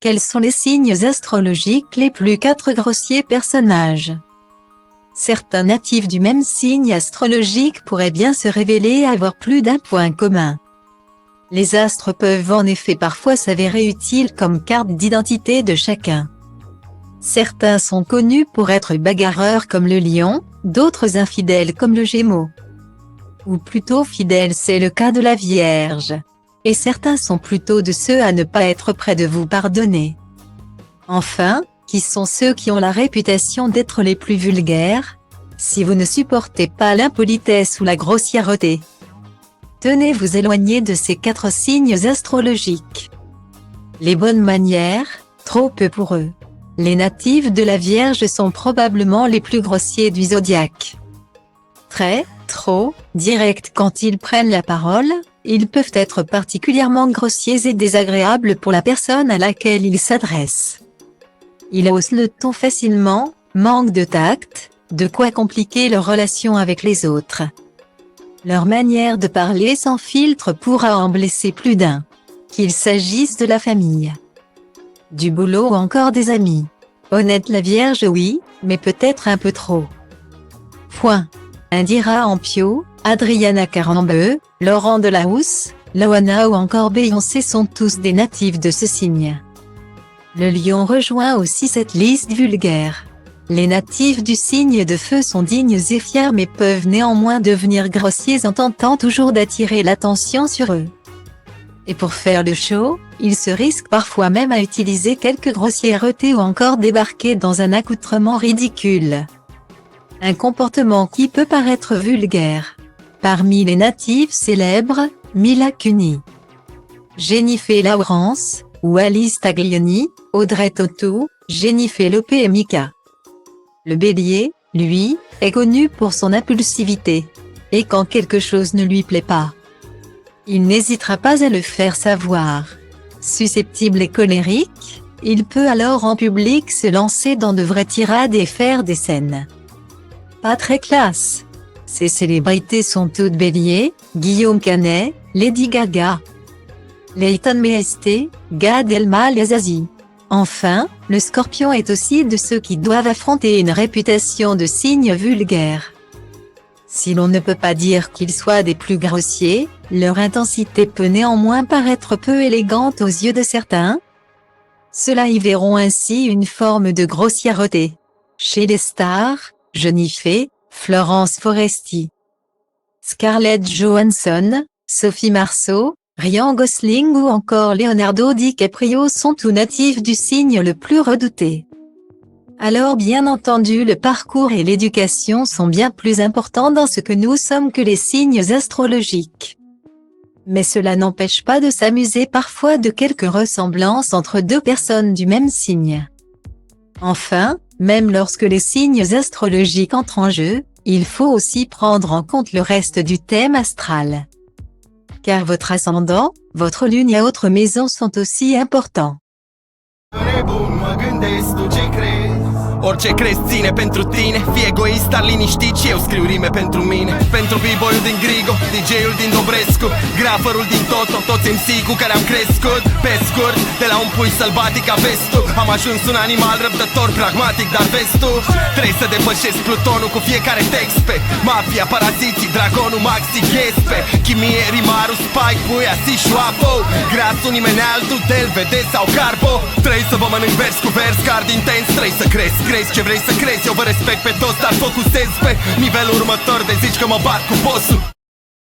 Quels sont les signes astrologiques les plus 4 grossiers personnages? Certains natifs du même signe astrologique pourraient bien se révéler avoir plus d'un point commun. Les astres peuvent en effet parfois s'avérer utiles comme carte d'identité de chacun. Certains sont connus pour être bagarreurs comme le lion, d'autres infidèles comme le gémeau. Ou plutôt fidèles, c'est le cas de la Vierge. Et certains sont plutôt de ceux à ne pas être près de vous pardonner. Enfin, qui sont ceux qui ont la réputation d'être les plus vulgaires, si vous ne supportez pas l'impolitesse ou la grossièreté? Tenez vous éloigner de ces 4 signes astrologiques. Les bonnes manières, trop peu pour eux. Les natifs de la Vierge sont probablement les plus grossiers du zodiaque. Trop directs quand ils prennent la parole, ils peuvent être particulièrement grossiers et désagréables pour la personne à laquelle ils s'adressent. Ils haussent le ton facilement, manquent de tact, de quoi compliquer leur relation avec les autres. Leur manière de parler sans filtre pourra en blesser plus d'un. Qu'il s'agisse de la famille, du boulot ou encore des amis. Honnête la Vierge oui, mais peut-être un peu trop. Indira Ampio, Adriana Carambeu, Laurent Delahousse, Loana ou encore Beyoncé sont tous des natifs de ce signe. Le lion rejoint aussi cette liste vulgaire. Les natifs du signe de feu sont dignes et fiers mais peuvent néanmoins devenir grossiers en tentant toujours d'attirer l'attention sur eux. Et pour faire le show, ils se risquent parfois même à utiliser quelques grossièretés ou encore débarquer dans un accoutrement ridicule. Un comportement qui peut paraître vulgaire. Parmi les natifs célèbres, Mila Kunis, Jennifer Lawrence, Alice Taglioni, Audrey Tautou, Jennifer Lopez et Mika. Le Bélier, lui, est connu pour son impulsivité. Et quand quelque chose ne lui plaît pas, il n'hésitera pas à le faire savoir. Susceptible et colérique, il peut alors en public se lancer dans de vraies tirades et faire des scènes pas très classe. Ces célébrités sont toutes Bélier, Guillaume Canet, Lady Gaga, Leighton Meester, Gad Elmaleh. Enfin, le Scorpion est aussi de ceux qui doivent affronter une réputation de signe vulgaire. Si l'on ne peut pas dire qu'ils soient des plus grossiers, leur intensité peut néanmoins paraître peu élégante aux yeux de certains. Ceux-là y verront ainsi une forme de grossièreté. Chez les stars, Jennifer, Florence Foresti, Scarlett Johansson, Sophie Marceau, Ryan Gosling ou encore Leonardo DiCaprio sont tous natifs du signe le plus redouté. Alors bien entendu le parcours et l'éducation sont bien plus importants dans ce que nous sommes que les signes astrologiques. Mais cela n'empêche pas de s'amuser parfois de quelques ressemblances entre 2 personnes du même signe. Enfin, même lorsque les signes astrologiques entrent en jeu, il faut aussi prendre en compte le reste du thème astral. Car votre ascendant, votre lune et autres maisons sont aussi importants. Orice crezi ține pentru tine, fii egoist, dar liniștit și eu scriu rime pentru mine. Pentru b-boyul din Grigo, DJ-ul din Dobrescu, graferul din Toto, toți MC cu care am crescut. Pe scurt, de la un pui sălbatic a vestul, am ajuns un animal răbdător, pragmatic, dar vestul. Trebuie să depășesc Plutonul cu fiecare text pe mafia, paraziții, dragonul, maxi, ghespe chimie, rimarul, spike, puia, si, șoapo. Grasul nimeni altul, del, vede sau carbo. Trebuie să vă mănânc vers cu vers, card intens, trebuie să cresc. Crezi ce vrei să crezi, eu vă respect pe toți, dar focusez pe nivelul următor de zici că mă bat cu bossul.